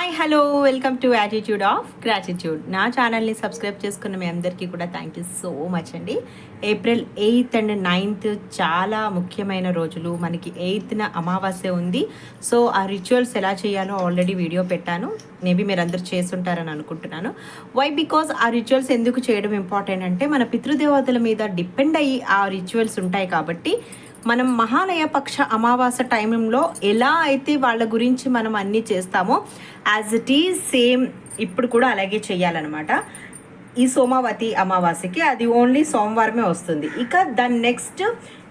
Hi hello welcome to attitude of gratitude. నా ఛానల్ని subscribe చేసుకున్న మీ అందరికీ కూడా థ్యాంక్ యూ సో మచ్ అండి. ఏప్రిల్ 8th అండ్ 9th చాలా ముఖ్యమైన రోజులు. మనకి 8th అమావాస్య ఉంది. సో ఆ రిచువల్స్ ఎలా చేయాలో ఆల్రెడీ వీడియో పెట్టాను. మేబీ మీరు అందరూ చేస్తుంటారని అనుకుంటున్నాను. వై బికాజ్ ఆ రిచువల్స్ ఎందుకు చేయడం ఇంపార్టెంట్ అంటే మన పితృదేవతల మీద డిపెండ్ అయ్యి ఆ రిచువల్స్ ఉంటాయి కాబట్టి మనం మహాలయ పక్ష అమావాస టైంలో ఎలా అయితే వాళ్ళ గురించి మనం అన్నీ చేస్తామో యాజ్ ఇట్ ఈజ్ సేమ్ ఇప్పుడు కూడా అలాగే చేయాలన్నమాట. ఈ సోమావతి అమావాస్యకి అది ఓన్లీ సోమవారమే వస్తుంది. ఇక దాని నెక్స్ట్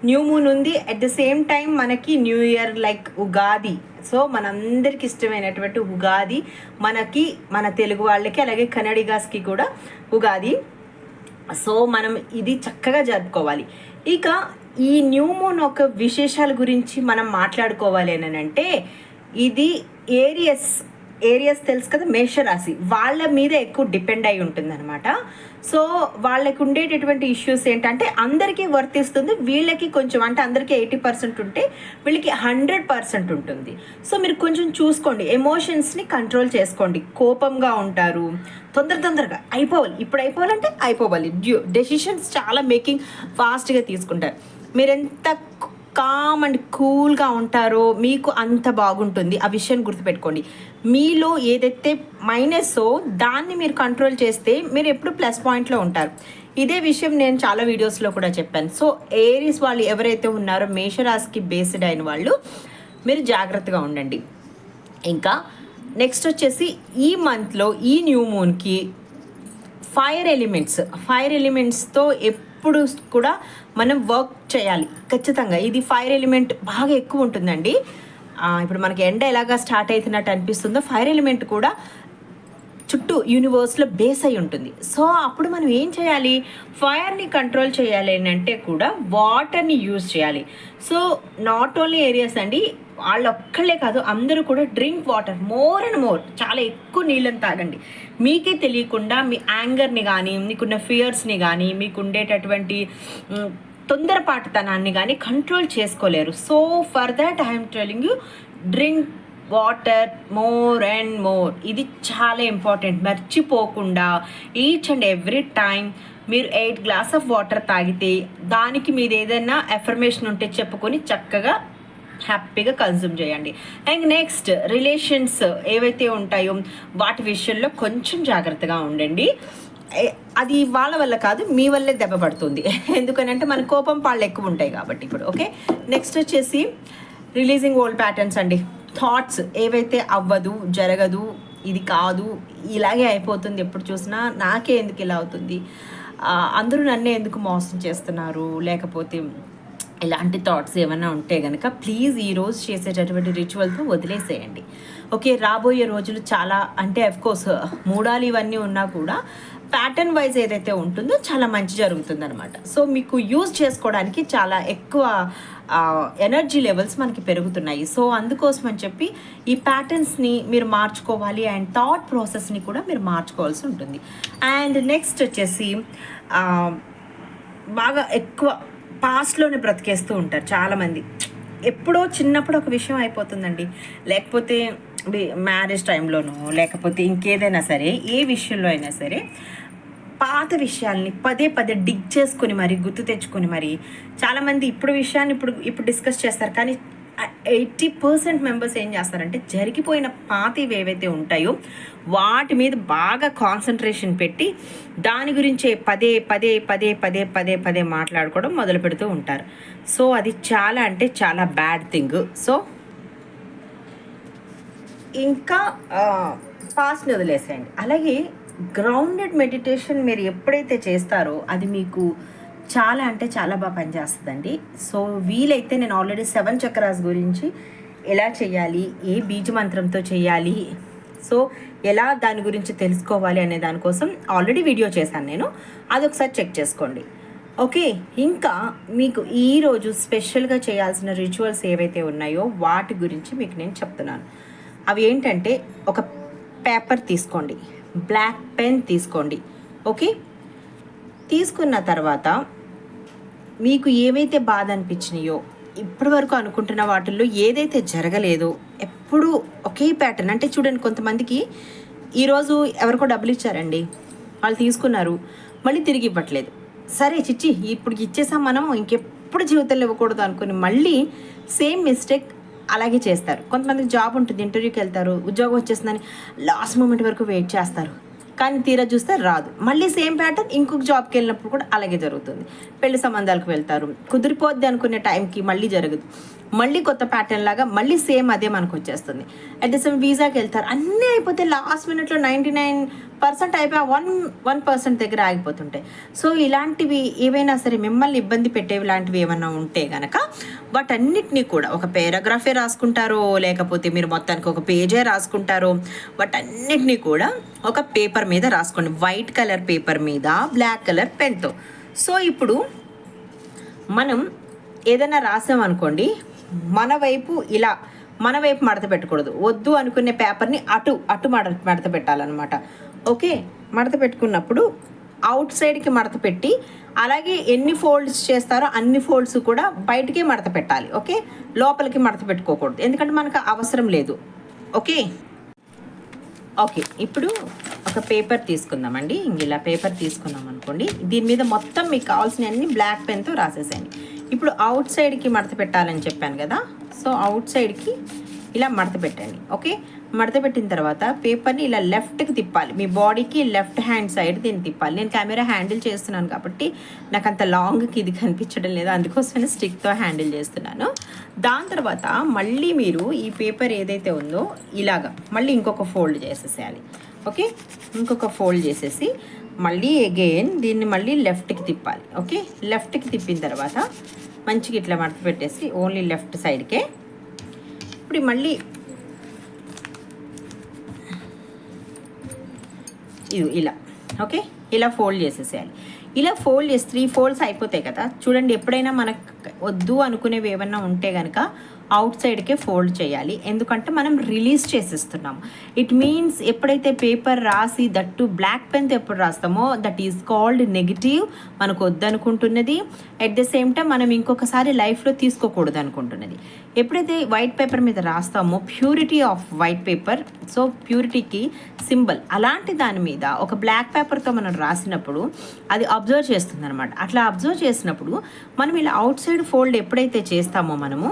న్యూ మూన్ ఉంది. అట్ ద సేమ్ టైం మనకి new year like Ugadi. So మనందరికి ఇష్టమైనటువంటి ఉగాది మనకి, మన తెలుగు వాళ్ళకి, అలాగే కన్నడిగాస్కి కూడా ఉగాది. సో మనం ఇది చక్కగా జరుపుకోవాలి. ఇక ఈ న్యూ మూన్ ఒక విశేషాల గురించి మనం మాట్లాడుకోవాలి అని అంటే, ఇది ఏరియస్ తెలుసు కదా, మేషరాశి వాళ్ళ మీద ఎక్కువ డిపెండ్ అయి ఉంటుందన్నమాట. సో వాళ్ళకి ఉండేటటువంటి ఇష్యూస్ ఏంటంటే అందరికీ వర్తిస్తుంది, వీళ్ళకి కొంచెం అంటే అందరికీ 80% ఉంటే వీళ్ళకి 100% ఉంటుంది. సో మీరు కొంచెం చూసుకోండి, ఎమోషన్స్ని కంట్రోల్ చేసుకోండి. కోపంగా ఉంటారు, తొందరగా అయిపోవాలి, ఇప్పుడు అయిపోవాలంటే అయిపోవాలి. డెసిషన్స్ చాలా మేకింగ్ ఫాస్ట్గా తీసుకుంటారు. మీరెంత కామ్ అండ్ కూల్గా ఉంటారో మీకు అంత బాగుంటుంది. ఆ విషయాన్ని గుర్తుపెట్టుకోండి. మీలో ఏదైతే మైనస్సో దాన్ని మీరు కంట్రోల్ చేస్తే మీరు ఎప్పుడు ప్లస్ పాయింట్లో ఉంటారు. ఇదే విషయం నేను చాలా వీడియోస్లో కూడా చెప్పాను. సో ఏరీస్ వాళ్ళు ఎవరైతే ఉన్నారో మేషరాశికి బేస్డ్ అయిన వాళ్ళు మీరు జాగ్రత్తగా ఉండండి. ఇంకా నెక్స్ట్ వచ్చేసి ఈ మంత్లో ఈ న్యూ మూన్కి ఫైర్ ఎలిమెంట్స్తో ఎప్పుడు కూడా మనం వర్క్ చేయాలి ఖచ్చితంగా. ఇది ఫైర్ ఎలిమెంట్ బాగా ఎక్కువ ఉంటుందండి. ఇప్పుడు మనకి ఎండ ఎలాగా స్టార్ట్ అవుతున్నట్టు అనిపిస్తుందో ఫైర్ ఎలిమెంట్ కూడా చుట్టూ యూనివర్స్లో బేస్ అయి ఉంటుంది. సో అప్పుడు మనం ఏం చేయాలి, ఫైర్ని కంట్రోల్ చేయాలి అని అంటే కూడా వాటర్ని యూజ్ చేయాలి. సో నాట్ ఓన్లీ ఏరియాస్ అండి, వాళ్ళు ఒక్కళ్ళే కాదు, అందరూ కూడా drink water more and more, చాలా ఎక్కువ నీళ్ళని తాగండి. మీకే తెలియకుండా మీ యాంగర్ని కానీ, మీకున్న ఫియర్స్ని కానీ, మీకు ఉండేటటువంటి తొందరపాటుతనాన్ని కానీ కంట్రోల్ చేసుకోలేరు. So for that I'm telling you, drink water more and more. ఇది చాలా ఇంపార్టెంట్. మర్చిపోకుండా ఈచ్ అండ్ ఎవ్రీ టైం మీరు 8 గ్లాస్ ఆఫ్ వాటర్ తాగితే దానికి మీరు ఏదైనా ఎఫర్మేషన్ ఉంటే చెప్పుకొని చక్కగా హ్యాపీగా కన్జ్యూమ్ చేయండి. అండ్ నెక్స్ట్ రిలేషన్స్ ఏవైతే ఉంటాయో వాటి విషయంలో కొంచెం జాగ్రత్తగా ఉండండి. అది వాళ్ళ వల్ల కాదు, మీ వల్లే దెబ్బ పడుతుంది. ఎందుకనంటే మన కోపం పాళ్ళు ఎక్కువ ఉంటాయి కాబట్టి. ఇప్పుడు ఓకే, నెక్స్ట్ వచ్చేసి రిలీజింగ్ ఓల్డ్ ప్యాటర్న్స్ అండి. థాట్స్ ఏవైతే అవ్వదు, జరగదు, ఇది కాదు, ఇలాగే అయిపోతుంది, ఎప్పుడు చూసినా నాకే ఎందుకు ఇలా అవుతుంది, అందరూ నన్నే ఎందుకు మోసం చేస్తున్నారు, లేకపోతే ఇలాంటి థాట్స్ ఏమైనా ఉంటే కనుక ప్లీజ్ ఈరోజు చేసేటటువంటి రిచువల్తో వదిలేసేయండి. ఓకే, రాబోయే రోజులు చాలా అంటే అఫ్కోర్స్ మూడాలు ఇవన్నీ ఉన్నా కూడా ప్యాటర్న్ వైజ్ ఏదైతే ఉంటుందో చాలా మంచి జరుగుతుంది అనమాట. సో మీకు యూజ్ చేసుకోవడానికి చాలా ఎక్కువ ఎనర్జీ లెవెల్స్ మనకి పెరుగుతున్నాయి. సో అందుకోసం అని చెప్పి ఈ ప్యాటర్న్స్ని మీరు మార్చుకోవాలి అండ్ థాట్ ప్రాసెస్ని కూడా మీరు మార్చుకోవాల్సి ఉంటుంది. అండ్ నెక్స్ట్ వచ్చేసి బాగా ఎక్కువ పాస్ట్లోనే బ్రతికేస్తూ ఉంటారు చాలామంది. ఎప్పుడో చిన్నప్పుడు ఒక విషయం అయిపోతుందండి, లేకపోతే మ్యారేజ్ టైంలోనో లేకపోతే ఇంకేదైనా సరే, ఏ విషయంలో అయినా సరే పాత విషయాల్ని పదే డిగ్ చేసుకొని మరి గుర్తు తెచ్చుకొని మరి చాలామంది ఇప్పుడు విషయాన్ని ఇప్పుడు డిస్కస్ చేస్తారు. కానీ 80% మెంబర్స్ ఏం చేస్తారంటే జరిగిపోయిన పాతవి ఏవైతే ఉంటాయో వాటి మీద బాగా కాన్సన్ట్రేషన్ పెట్టి దాని గురించే పదే మాట్లాడుకోవడం మొదలు పెడుతూ ఉంటారు. సో అది చాలా అంటే చాలా బ్యాడ్ థింగ్. సో ఇంకా పాస్ట్ని వదిలేసేయండి. అలాగే గ్రౌండెడ్ మెడిటేషన్ మీరు ఎప్పుడైతే చేస్తారో అది మీకు చాలా అంటే చాలా బాగా పనిచేస్తుందండి. సో వీలైతే నేను ఆల్రెడీ 7 చక్రాస్ గురించి ఎలా చేయాలి, ఏ బీజ మంత్రంతో చేయాలి, సో ఎలా దాని గురించి తెలుసుకోవాలి అనే దానికోసం ఆల్రెడీ వీడియో చేశాను నేను, అదొకసారి చెక్ చేసుకోండి. ఓకే, ఇంకా మీకు ఈరోజు స్పెషల్గా చేయాల్సిన రిచువల్స్ ఏవైతే ఉన్నాయో వాటి గురించి మీకు నేను చెప్తున్నాను. అవి ఏంటంటే, ఒక పేపర్ తీసుకోండి, బ్లాక్ పెన్ తీసుకోండి. ఓకే, తీసుకున్న తర్వాత మీకు ఏవైతే బాధ అనిపించినాయో, ఇప్పటి వరకు అనుకుంటున్న వాటిల్లో ఏదైతే జరగలేదో, ఎప్పుడు ఎప్పుడు ఒకే ప్యాటర్న్. అంటే చూడండి, కొంతమందికి ఈరోజు ఎవరికో డబ్బులు ఇచ్చారండి, వాళ్ళు తీసుకున్నారు, మళ్ళీ తిరిగి ఇవ్వట్లేదు. సరే చిచ్చి ఇప్పుడు ఇచ్చేసాం మనం, ఇంకెప్పుడు జీవితంలో ఇవ్వకూడదు అనుకుని మళ్ళీ సేమ్ మిస్టేక్ అలాగే చేస్తారు. కొంతమందికి జాబ్ ఉంటుంది, ఇంటర్వ్యూకి వెళ్తారు, ఉద్యోగం వచ్చేసిందని లాస్ట్ మూమెంట్ వరకు వెయిట్ చేస్తారు, కానీ తీరా చూస్తే రాదు. మళ్ళీ సేమ్ ప్యాటర్న్ ఇంకొక జాబ్కి వెళ్ళినప్పుడు కూడా అలాగే జరుగుతుంది. పెళ్లి సంబంధాలకు వెళ్తారు, కుదిరిపోద్ది అనుకునే టైంకి మళ్ళీ జరగదు, మళ్ళీ కొత్త ప్యాటర్న్ లాగా మళ్ళీ సేమ్ అదే మనకు వచ్చేస్తుంది. అట్ ద సేమ్ వీసాకి వెళ్తారు, అన్నీ అయిపోతే లాస్ట్ మినిట్లో 99% అయిపోయి 1% దగ్గర ఆగిపోతుంటాయి. సో ఇలాంటివి ఏవైనా సరే మిమ్మల్ని ఇబ్బంది పెట్టేవి లాంటివి ఏమైనా ఉంటే కనుక వాటన్నిటినీ కూడా ఒక పారాగ్రాఫే రాసుకుంటారో లేకపోతే మీరు మొత్తానికి ఒక పేజే రాసుకుంటారో వాటన్నిటినీ కూడా ఒక పేపర్ మీద రాసుకోండి. వైట్ కలర్ పేపర్ మీద బ్లాక్ కలర్ పెన్తో. సో ఇప్పుడు మనం ఏదైనా రాసామనుకోండి, మన వైపు మడత పెట్టకూడదు. వద్దు అనుకునే పేపర్ని అటు మడత పెట్టాలన్నమాట. ఓకే, మడత పెట్టుకున్నప్పుడు అవుట్ సైడ్కి మడత పెట్టి, అలాగే ఎన్ని ఫోల్డ్స్ చేస్తారో అన్ని ఫోల్డ్స్ కూడా బయటికే మడత పెట్టాలి. ఓకే, లోపలికి మడత పెట్టుకోకూడదు, ఎందుకంటే మనకు అవసరం లేదు. ఓకే, ఇప్పుడు ఒక పేపర్ తీసుకుందామండి. ఇలా పేపర్ తీసుకున్నాం అనుకోండి, దీని మీద మొత్తం మీకు కావాల్సిన అన్ని బ్లాక్ పెన్తో రాసేసేయండి. ఇప్పుడు అవుట్ సైడ్కి మడత పెట్టాలని చెప్పాను కదా, సో అవుట్ సైడ్కి ఇలా మడత పెట్టండి. ఓకే, మడత పెట్టిన తర్వాత పేపర్ని ఇలా లెఫ్ట్కి తిప్పాలి. మీ బాడీకి లెఫ్ట్ హ్యాండ్ సైడ్ దీన్ని తిప్పాలి. నేను కెమెరా హ్యాండిల్ చేస్తున్నాను కాబట్టి నాకు అంత లాంగ్కి ఇది కనిపించడం లేదు, అందుకోసమే స్టిక్తో హ్యాండిల్ చేస్తున్నాను. దాని తర్వాత మళ్ళీ మీరు ఈ పేపర్ ఏదైతే ఉందో ఇలాగా మళ్ళీ ఇంకొక ఫోల్డ్ చేసేసేయాలి. ఓకే, ఇంకొక ఫోల్డ్ చేసేసి మళ్ళీ అగైన్ దీన్ని మళ్ళీ లెఫ్ట్కి తిప్పాలి. ఓకే, లెఫ్ట్కి తిప్పిన తర్వాత మంచిగా ఇట్లా మడత పెట్టేసి ఓన్లీ లెఫ్ట్ సైడ్కే ఇప్పుడు మళ్ళీ ఇది ఇలా. ఓకే, ఇలా ఫోల్డ్ చేసేసేయాలి. ఇలా ఫోల్డ్ చేసి 3 ఫోల్డ్స్ అయిపోతాయి కదా. చూడండి, ఎప్పుడైనా మనకు వద్దు అనుకునేవి ఏమన్నా ఉంటే కనుక అవుట్ సైడ్కే ఫోల్డ్ చేయాలి, ఎందుకంటే మనం రిలీజ్ చేసేస్తున్నాము. ఇట్ మీన్స్ ఎప్పుడైతే పేపర్ రాసి దట్టు బ్లాక్ పెన్తో ఎప్పుడు రాస్తామో దట్ ఈజ్ కాల్డ్ నెగిటివ్, మనకు వద్దనుకుంటున్నది. అట్ ద సేమ్ టైం మనం ఇంకొకసారి లైఫ్లో తీసుకోకూడదు అనుకుంటున్నది. ఎప్పుడైతే వైట్ పేపర్ మీద రాస్తామో purity of white paper, so ప్యూరిటీకి సింబల్, అలాంటి దాని మీద ఒక బ్లాక్ పేపర్తో మనం రాసినప్పుడు అది అబ్జర్వ్ చేస్తుంది అనమాట. అట్లా అబ్జర్వ్ చేసినప్పుడు మనం ఇలా అవుట్ సైడ్ ఫోల్డ్ ఎప్పుడైతే చేస్తామో మనము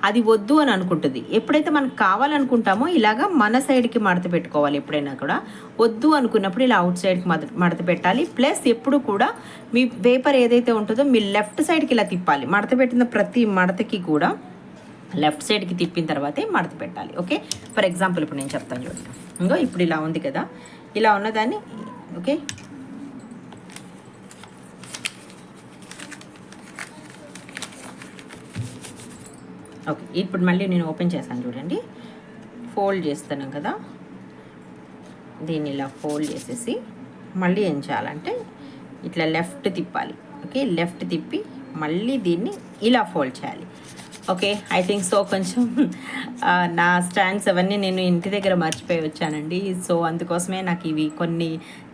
అది వద్దు అని అనుకుంటుంది. ఎప్పుడైతే మనకు కావాలనుకుంటామో ఇలాగా మన సైడ్కి మడత పెట్టుకోవాలి. ఎప్పుడైనా కూడా వద్దు అనుకున్నప్పుడు ఇలా అవుట్ సైడ్కి మడత పెట్టాలి. ప్లస్ ఎప్పుడు కూడా మీ పేపర్ ఏదైతే ఉంటుందో మీ లెఫ్ట్ సైడ్కి ఇలా తిప్పాలి. మడత పెట్టిన ప్రతి మడతకి కూడా లెఫ్ట్ సైడ్కి తిప్పిన తర్వాతే మడత పెట్టాలి. ఓకే, ఫర్ ఎగ్జాంపుల్ ఇప్పుడు నేను చెప్తాను చూడండి. ఇంకో ఇప్పుడు ఇలా ఉంది కదా, ఇలా ఉన్నదాన్ని ఓకే ఓకే ఇప్పుడు మళ్ళీ నేను ఓపెన్ చేశాను చూడండి. ఫోల్డ్ చేస్తాను కదా, దీన్ని ఇలా ఫోల్డ్ చేసేసి మళ్ళీ ఏం చేయాలంటే ఇట్లా లెఫ్ట్ తిప్పాలి. ఓకే, లెఫ్ట్ తిప్పి మళ్ళీ దీన్ని ఇలా ఫోల్డ్ చేయాలి. ఓకే, ఐ థింక్ సో కొంచెం నా స్టాండ్స్ అవన్నీ నేను ఇంటి దగ్గర మర్చిపోయి వచ్చానండి. సో అందుకోసమే నాకు ఇవి కొన్ని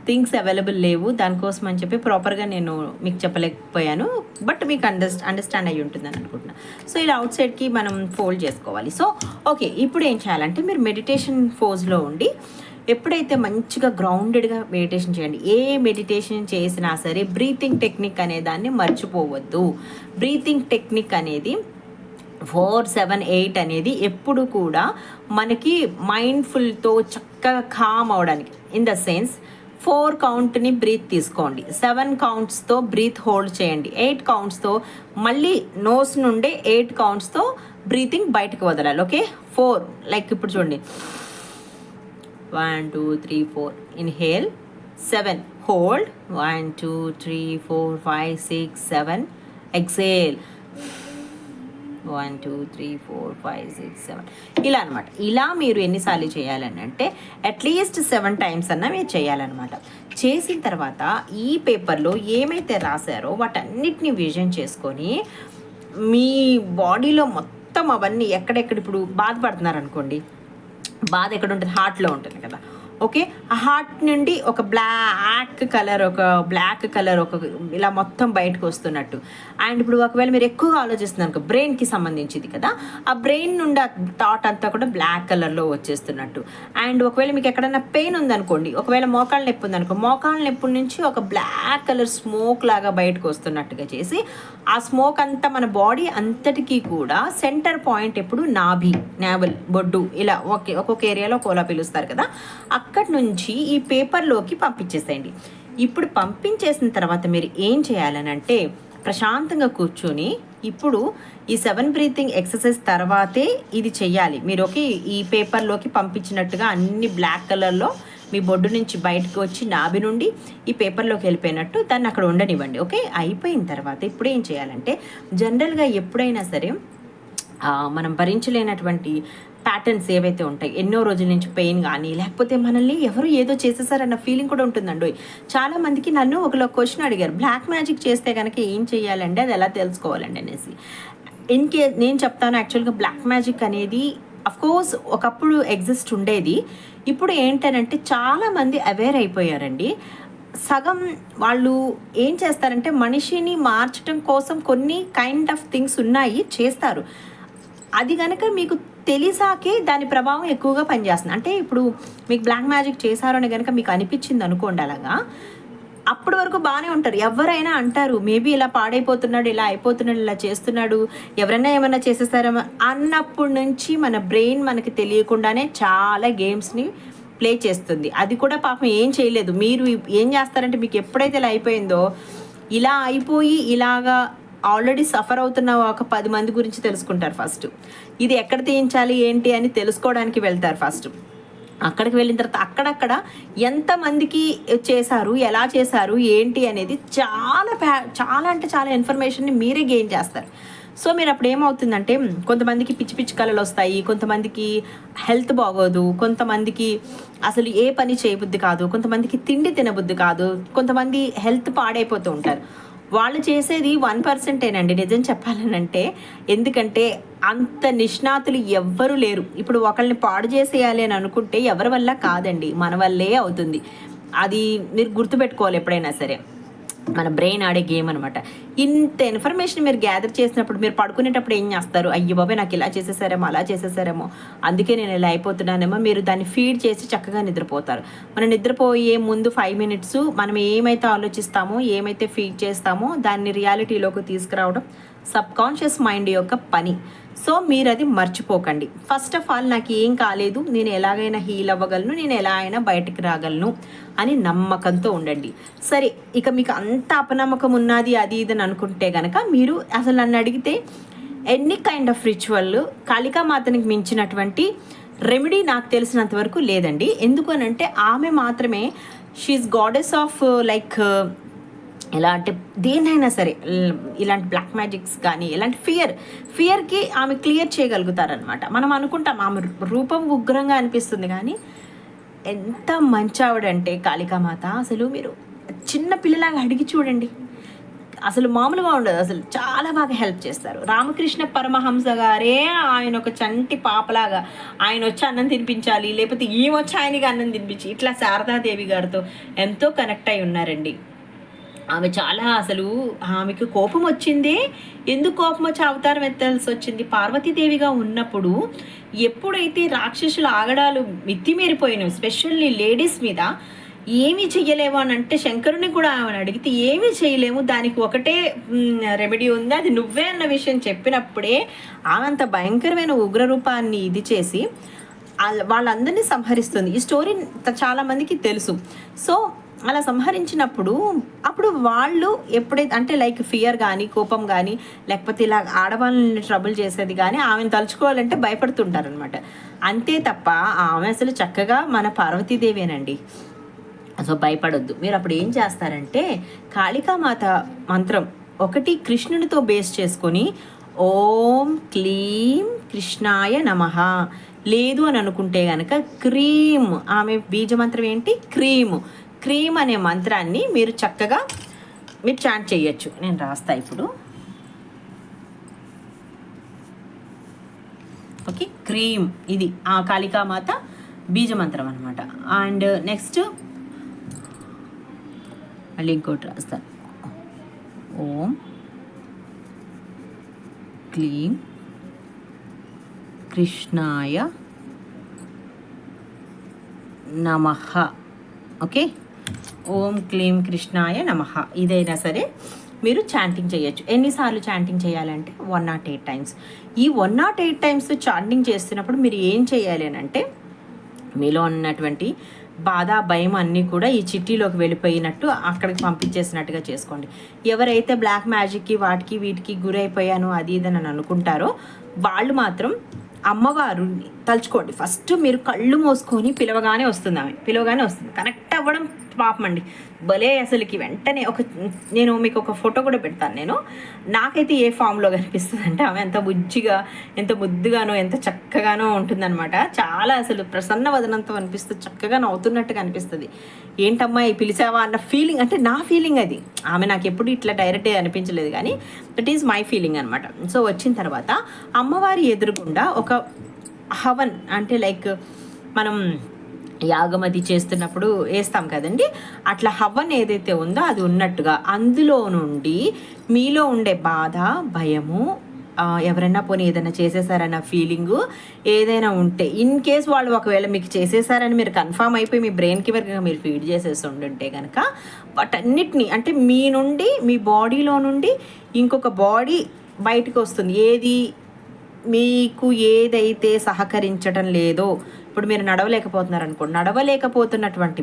థింగ్స్ అవైలబుల్ లేవు, దానికోసం అని చెప్పి ప్రాపర్గా నేను మీకు చెప్పలేకపోయాను. బట్ మీకు అండర్స్టాండ్ అయ్యి ఉంటుందని అనుకుంటున్నాను. సో ఇలా అవుట్ సైడ్కి మనం ఫోల్డ్ చేసుకోవాలి. సో ఓకే, ఇప్పుడు ఏం చేయాలంటే మీరు మెడిటేషన్ పోజ్లో ఉండి ఎప్పుడైతే మంచిగా గ్రౌండెడ్గా మెడిటేషన్ చేయండి. ఏ మెడిటేషన్ చేసినా సరే బ్రీతింగ్ టెక్నిక్ అనే దాన్ని మర్చిపోవద్దు. బ్రీతింగ్ టెక్నిక్ అనేది 4, 7, 8 అనేది ఎప్పుడు కూడా మనకి మైండ్ఫుల్తో చక్కగా కామ్ అవడానికి, ఇన్ ద సెన్స్ 4 కౌంట్ని బ్రీత్ తీసుకోండి, 7 కౌంట్స్తో బ్రీత్ హోల్డ్ చేయండి, 8 కౌంట్స్తో మళ్ళీ నోస్ నుండే 8 కౌంట్స్తో బ్రీతింగ్ బయటకు వదలాలి. ఓకే, 4 లైక్ ఇప్పుడు చూడండి 1 2 3 4 ఇన్హేల్, 7 హోల్డ్, 1 2 3 4 5 6 7 ఎక్సేల్, 1 2 3 4 5 6 7 ఇలా అనమాట. ఇలా మీరు ఎన్నిసార్లు చేయాలని అంటే అట్లీస్ట్ 7 టైమ్స్ అన్నా మీరు చేయాలన్నమాట. చేసిన తర్వాత ఈ పేపర్లో ఏమైతే రాశారో వాటన్నిటిని విజన్ చేసుకొని మీ బాడీలో మొత్తం అవన్నీ ఎక్కడెక్కడ ఇప్పుడు బాధపడుతున్నారు అనుకోండి, బాధ ఎక్కడ ఉంటుంది, హార్ట్లో ఉంటుంది కదా, ఓకే. ఆ హార్ట్ నుండి ఒక బ్లాక్ కలర్ ఒక ఇలా మొత్తం బయటకు వస్తున్నట్టు. అండ్ ఇప్పుడు ఒకవేళ మీరు ఎక్కువగా ఆలోచిస్తున్నారు బ్రెయిన్కి సంబంధించింది కదా, ఆ బ్రెయిన్ నుండి ఆ థాట్ అంతా కూడా బ్లాక్ కలర్లో వచ్చేస్తున్నట్టు. అండ్ ఒకవేళ మీకు ఎక్కడైనా పెయిన్ ఉందనుకోండి, ఒకవేళ మోకాళ్ళ నొప్పి ఉందనుకో, మోకాళ్ళ నొప్పి నుంచి ఒక బ్లాక్ కలర్ స్మోక్ లాగా బయటకు వస్తున్నట్టుగా చేసి, ఆ స్మోక్ అంతా మన బాడీ అంతటికీ కూడా సెంటర్ పాయింట్ ఎప్పుడు నావల్ బొడ్డు ఇలా ఒక్కొక్క ఏరియాలో కోలా పిలుస్తారు కదా, అక్కడి నుంచి ఈ పేపర్లోకి పంపించేసేయండి. ఇప్పుడు పంపించేసిన తర్వాత మీరు ఏం చేయాలని అంటే, ప్రశాంతంగా కూర్చొని ఇప్పుడు ఈ 7 బ్రీతింగ్ ఎక్సర్సైజ్ తర్వాతే ఇది చెయ్యాలి మీరు. ఓకే, ఈ పేపర్లోకి పంపించినట్టుగా అన్ని బ్లాక్ కలర్లో మీ బొడ్డు నుంచి బయటకు వచ్చి నాభి నుండి ఈ పేపర్లోకి వెళ్ళిపోయినట్టు దాన్ని అక్కడ ఉండనివ్వండి. ఓకే, అయిపోయిన తర్వాత ఇప్పుడు ఏం చేయాలంటే, జనరల్గా ఎప్పుడైనా సరే మనం భరించలేనటువంటి ప్యాటర్న్స్ ఏవైతే ఉంటాయి, ఎన్నో రోజుల నుంచి పెయిన్ కానీ, లేకపోతే మనల్ని ఎవరు ఏదో చేసేసారన్న ఫీలింగ్ కూడా ఉంటుందండి. చాలామందికి నన్ను ఒకళ్ళు క్వశ్చన్ అడిగారు, బ్లాక్ మ్యాజిక్ చేస్తే కనుక ఏం చేయాలండి, అది ఎలా తెలుసుకోవాలండి అనేసి. నేను చెప్తాను, యాక్చువల్గా బ్లాక్ మ్యాజిక్ అనేది అఫ్కోర్స్ ఒకప్పుడు ఎగ్జిస్ట్ ఉండేది. ఇప్పుడు ఏంటనంటే చాలామంది అవేర్ అయిపోయారండి. సగం వాళ్ళు ఏం చేస్తారంటే, మనిషిని మార్చడం కోసం కొన్ని కైండ్ ఆఫ్ థింగ్స్ ఉన్నాయి, చేస్తారు. అది కనుక మీకు తెలిసాకే దాని ప్రభావం ఎక్కువగా పనిచేస్తుంది. అంటే ఇప్పుడు మీకు బ్లాక్ మ్యాజిక్ చేశారు అని కనుక మీకు అనిపించింది అనుకోండి, అలాగా అప్పటి వరకు బాగానే ఉంటారు. ఎవరైనా అంటారు మేబీ ఇలా పాడైపోతున్నాడు, ఇలా అయిపోతున్నాడు, ఇలా చేస్తున్నాడు, ఎవరైనా ఏమైనా చేసేసారేమో అన్నప్పటి నుంచి మన బ్రెయిన్ మనకి తెలియకుండానే చాలా గేమ్స్ని ప్లే చేస్తుంది. అది కూడా పాపం ఏం చేయలేదు. మీరు ఏం చేస్తారంటే, మీకు ఎప్పుడైతే ఇలా అయిపోయిందో, ఇలా అయిపోయి ఇలాగా ఆల్రెడీ సఫర్ అవుతున్న ఒక 10 మంది గురించి తెలుసుకుంటారు ఫస్ట్. ఇది ఎక్కడ తీయించాలి ఏంటి అని తెలుసుకోవడానికి వెళ్తారు ఫస్ట్. అక్కడికి వెళ్ళిన తర్వాత అక్కడక్కడ ఎంతమందికి చేశారు, ఎలా చేశారు, ఏంటి అనేది చాలా అంటే చాలా ఇన్ఫర్మేషన్ని మీరే గెయిన్ చేస్తారు. సో మీరు అప్పుడు ఏమవుతుందంటే, కొంతమందికి పిచ్చి పిచ్చి కళలు వస్తాయి, కొంతమందికి హెల్త్ బాగోదు, కొంతమందికి అసలు ఏ పని చేయబుద్ధి కాదు, కొంతమందికి తిండి తినబుద్ధి కాదు, కొంతమంది హెల్త్ పాడైపోతూ ఉంటారు. వాళ్ళు చేసేది 1%ఏనండి నిజం చెప్పాలనంటే. ఎందుకంటే అంత నిష్ణాతులు ఎవ్వరూ లేరు. ఇప్పుడు ఒకళ్ళని పాడు చేసేయాలి అని అనుకుంటే ఎవరి వల్ల కాదండి, మన వల్లే అవుతుంది. అది మీరు గుర్తుపెట్టుకోవాలి ఎప్పుడైనా సరే. మన బ్రెయిన్ ఆడే గేమ్ అనమాట. ఇంత ఇన్ఫర్మేషన్ మీరు గ్యాదర్ చేసినప్పుడు మీరు పడుకునేటప్పుడు ఏం చేస్తారు, అయ్యో బాబాయ్ నాకు ఇలా చేసేసారేమో, అలా చేసేసారేమో, అందుకే నేను ఇలా అయిపోతున్నానేమో, మీరు దాన్ని ఫీడ్ చేసి చక్కగా నిద్రపోతారు. మనం నిద్రపోయే ముందు 5 మినిట్స్ మనం ఏమైతే ఆలోచిస్తామో, ఏమైతే ఫీడ్ చేస్తామో దాన్ని రియాలిటీలోకి తీసుకురావడం సబ్కాన్షియస్ మైండ్ యొక్క పని. సో మీరు అది మర్చిపోకండి. ఫస్ట్ ఆఫ్ ఆల్ నాకు ఏం కాలేదు, నేను ఎలాగైనా హీల్ అవ్వగలను, నేను ఎలా అయినా బయటకు రాగలను అని నమ్మకంతో ఉండండి. సరే, ఇక మీకు అంత అపనమ్మకం ఉన్నది అది ఇది అని అనుకుంటే కనుక, మీరు అసలు నన్ను అడిగితే ఎన్ని కైండ్ ఆఫ్ రిచువల్ కాళికామాతనికి మించినటువంటి రెమెడీ నాకు తెలిసినంత వరకు లేదండి. ఎందుకు అనంటే ఆమె మాత్రమే షీఈస్ గాడెస్ ఆఫ్ లైక్ ఎలా అంటే, దేన్నైనా సరే ఇలాంటి బ్లాక్ మ్యాజిక్స్ కానీ ఇలాంటి ఫియర్కి ఆమె క్లియర్ చేయగలుగుతారనమాట. మనం అనుకుంటాం ఆమె రూపం ఉగ్రంగా అనిపిస్తుంది, కానీ ఎంత మంచి ఆవిడంటే కాళికామాత. అసలు మీరు చిన్న పిల్లలాగా అడిగి చూడండి, అసలు మామూలుగా ఉండదు. అసలు చాలా బాగా హెల్ప్ చేస్తారు. రామకృష్ణ పరమహంస గారే ఆయన ఒక చంటి పాపలాగా ఆయన వచ్చి అన్నం తినిపించాలి, లేకపోతే ఈమె వచ్చి ఆయనకి అన్నం తినిపించి, ఇట్లా శారదాదేవి గారితో ఎంతో కనెక్ట్ అయి ఉన్నారండి. ఆమె చాలా అసలు ఆమెకు కోపం వచ్చింది. ఎందుకు కోపం వచ్చి అవతారం ఎత్తాల్సి వచ్చింది, పార్వతీదేవిగా ఉన్నప్పుడు ఎప్పుడైతే రాక్షసుల ఆగడాలు మితిమీరిపోయినాయి, స్పెషల్లీ లేడీస్ మీద, ఏమీ చెయ్యలేము అని అంటే శంకరుని కూడా ఆమెను అడిగితే ఏమీ చేయలేము, దానికి ఒకటే రెమెడీ ఉంది, అది నువ్వే అన్న విషయం చెప్పినప్పుడే ఆమె అంత భయంకరమైన ఉగ్రరూపాన్ని ఇది చేసి వాళ్ళందరినీ సంహరిస్తుంది. ఈ స్టోరీ చాలామందికి తెలుసు. సో అలా సంహరించినప్పుడు అప్పుడు వాళ్ళు ఎప్పుడైతే అంటే లైక్ ఫియర్ కానీ, కోపం కానీ, లేకపోతే ఇలా ఆడవాళ్ళని ట్రబుల్ చేసేది కానీ ఆమెను తలుచుకోవాలంటే భయపడుతుంటారనమాట. అంతే తప్ప ఆమె అసలు చక్కగా మన పార్వతీదేవేనండి. సో భయపడొద్దు. మీరు అప్పుడు ఏం చేస్తారంటే, కాళికామాత మంత్రం ఒకటి కృష్ణునితో బేస్ చేసుకొని ఓం క్లీం కృష్ణాయ నమః, లేదు అని అనుకుంటే కనుక క్రీమ్, ఆమె బీజమంత్రం ఏంటి, క్రీమ్ అనే మంత్రాన్ని మీరు చక్కగా మీరు చాంట్ చేయొచ్చు. నేను రాస్తా ఇప్పుడు. ఓకే, క్రీమ్ ఇది ఆ కాళికామాత బీజమంత్రం అనమాట. అండ్ నెక్స్ట్ మళ్ళీ ఇంకోటి రాస్తాను. ఓం క్లీం కృష్ణాయ నమః. ఓకే, ఓం క్లీం కృష్ణాయ నమః. ఇదైనా సరే మీరు చాంటింగ్ చేయొచ్చు. ఎన్నిసార్లు చాంటింగ్ చేయాలంటే 108 టైమ్స్. ఈ 108 టైమ్స్ చాంటింగ్ చేస్తున్నప్పుడు మీరు ఏం చేయాలి అని అంటే, మీలో ఉన్నటువంటి బాధ భయం అన్నీ కూడా ఈ చిట్టీలోకి వెళ్ళిపోయినట్టు అక్కడికి పంపించేసినట్టుగా చేసుకోండి. ఎవరైతే బ్లాక్ మ్యాజిక్కి వాటికి వీటికి గురైపోయానో అది ఇదని అనుకుంటారో వాళ్ళు మాత్రం అమ్మవారు తలుచుకోండి. ఫస్ట్ మీరు కళ్ళు మూసుకొని పిలవగానే వస్తుంది, ఆమె పిలవగానే వస్తుంది. కనెక్ట్ అవ్వడం పాపం అండి భలే. అసలుకి వెంటనే నేను మీకు ఒక ఫోటో కూడా పెడతాను. నాకైతే ఏ ఫామ్లో కనిపిస్తుంది అంటే ఆమె ఎంత బుజ్జిగా, ఎంత ముద్దుగానో, ఎంత చక్కగానో ఉంటుందన్నమాట. చాలా అసలు ప్రసన్న వదనంతో అనిపిస్తుంది, చక్కగా నవ్వుతున్నట్టుగా అనిపిస్తుంది. ఏంటమ్మా ఈ పిలిచావా అన్న ఫీలింగ్, అంటే నా ఫీలింగ్ అది. ఆమె నాకు ఎప్పుడు ఇట్లా డైరెక్ట్గా అనిపించలేదు, కానీ దట్ ఈజ్ మై ఫీలింగ్ అనమాట. సో వచ్చిన తర్వాత అమ్మవారి ఎదురుగుండా ఒక హవన్, అంటే లైక్ మనం యాగం అది చేస్తున్నప్పుడు వేస్తాం కదండి, అట్లా హవన్ ఏదైతే ఉందో అది ఉన్నట్టుగా అందులో నుండి మీలో ఉండే బాధ భయము, ఎవరైనా పోనీ ఏదైనా చేసేసారన్న ఫీలింగు ఏదైనా ఉంటే, ఇన్ కేస్ వాళ్ళు ఒకవేళ మీకు చేసేసారని మీరు కన్ఫామ్ అయిపోయి మీ బ్రెయిన్కి వరకు మీరు ఫీడ్ చేసేసి ఉండుంటే కనుక వాటన్నిటినీ, అంటే మీ నుండి మీ బాడీలో నుండి ఇంకొక బాడీ బయటకు వస్తుంది. ఏది మీకు ఏదైతే సహకరించడం లేదో, ఇప్పుడు మీరు నడవలేకపోతున్నారు అనుకోండి, నడవలేకపోతున్నటువంటి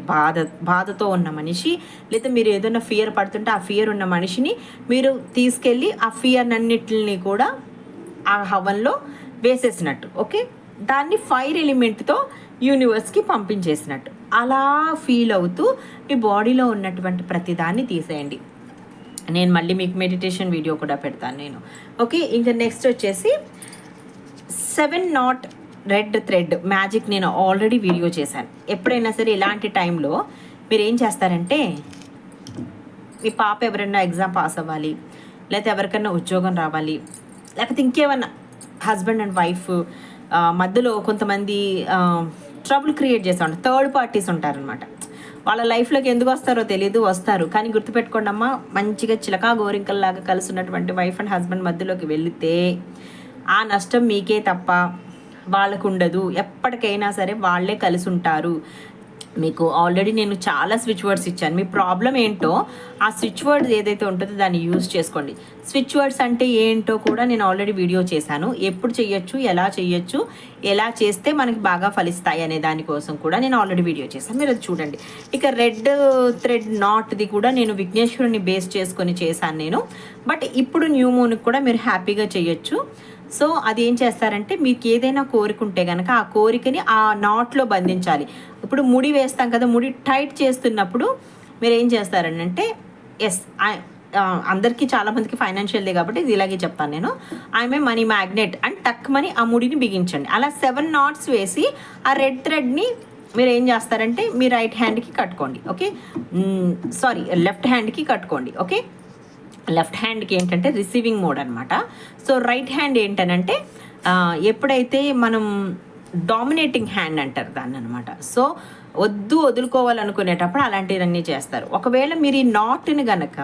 బాధతో ఉన్న మనిషి, లేదా మీరు ఏదైనా ఫియర్ పడుతుంటే ఆ ఫియర్ ఉన్న మనిషిని మీరు తీసుకెళ్ళి ఆ ఫియర్ అన్నిటిని కూడా ఆ హవన్లో వేసేసినట్టు. ఓకే, దాన్ని ఫైర్ ఎలిమెంట్తో యూనివర్స్కి పంపించేసినట్టు అలా ఫీల్ అవుతూ మీ బాడీలో ఉన్నటువంటి ప్రతిదాన్ని తీసేయండి. నేను మళ్ళీ మీకు మెడిటేషన్ వీడియో కూడా పెడతాను నేను. ఓకే, ఇంకా నెక్స్ట్ వచ్చేసి 7 నాట్ రెడ్ థ్రెడ్ మ్యాజిక్ నేను ఆల్రెడీ వీడియో చేశాను. ఎప్పుడైనా సరే ఇలాంటి టైంలో మీరు ఏం చేస్తారంటే, మీ పాప ఎవరైనా ఎగ్జామ్ పాస్ అవ్వాలి, లేకపోతే ఎవరికైనా ఉద్యోగం రావాలి, లేకపోతే ఇంకేమన్నా హస్బెండ్ అండ్ వైఫ్ మధ్యలో కొంతమంది ట్రబుల్ క్రియేట్ చేస్తూ ఉంటారు, థర్డ్ పార్టీస్ ఉంటారనమాట. వాళ్ళ లైఫ్లోకి ఎందుకు వస్తారో తెలియదు, వస్తారు. కానీ గుర్తుపెట్టుకోండి అమ్మ, మంచిగా చిలకా గోరింకల్లాగా కలిసి ఉన్నటువంటి వైఫ్ అండ్ హస్బెండ్ మధ్యలోకి వెళితే ఆ నష్టం మీకే తప్ప వాళ్ళకు ఉండదు. ఎప్పటికైనా సరే వాళ్ళే కలిసి ఉంటారు. మీకు ఆల్రెడీ నేను చాలా స్విచ్ వర్డ్స్ ఇచ్చాను. మీ ప్రాబ్లం ఏంటో ఆ స్విచ్ వర్డ్స్ ఏదైతే ఉంటుందో దాన్ని యూజ్ చేసుకోండి. స్విచ్ వర్డ్స్ అంటే ఏంటో కూడా నేను ఆల్రెడీ వీడియో చేశాను. ఎప్పుడు చేయొచ్చు, ఎలా చేస్తే మనకి బాగా ఫలిస్తాయి అనే దానికోసం కూడా నేను ఆల్రెడీ వీడియో చేశాను, మీరు అది చూడండి. ఇక రెడ్ థ్రెడ్ నాట్ది కూడా నేను విఘ్నేశ్వరుని బేస్ చేసుకొని చేశాను నేను. బట్ ఇప్పుడు న్యూ మూన్కి కూడా మీరు హ్యాపీగా చేయొచ్చు. సో అది ఏం చేస్తారంటే, మీకు ఏదైనా కోరిక ఉంటే కనుక ఆ కోరికని ఆ నాట్లో బంధించాలి. ఇప్పుడు ముడి వేస్తాం కదా, ముడి టైట్ చేస్తున్నప్పుడు మీరు ఏం చేస్తారనంటే, అందరికీ చాలామందికి ఫైనాన్షియల్దే కాబట్టి ఇది ఇలాగే చెప్తాను నేను. I'm a money magnet and tuck money ఆ ముడిని బిగించండి. అలా 7 నాట్స్ వేసి ఆ రెడ్ థ్రెడ్ని మీరు ఏం చేస్తారంటే మీ రైట్ హ్యాండ్కి కట్టుకోండి. ఓకే, లెఫ్ట్ హ్యాండ్కి కట్టుకోండి. ఓకే, లెఫ్ట్ హ్యాండ్కి ఏంటంటే రిసీవింగ్ మోడ్ అనమాట. సో రైట్ హ్యాండ్ ఏంటనంటే ఎప్పుడైతే మనం డామినేటింగ్ హ్యాండ్ అంటారు దాన్ని అనమాట. సో వదులుకోవాలనుకునేటప్పుడు అలాంటివన్నీ చేస్తారు. ఒకవేళ మీరు ఈ నాట్ని గనక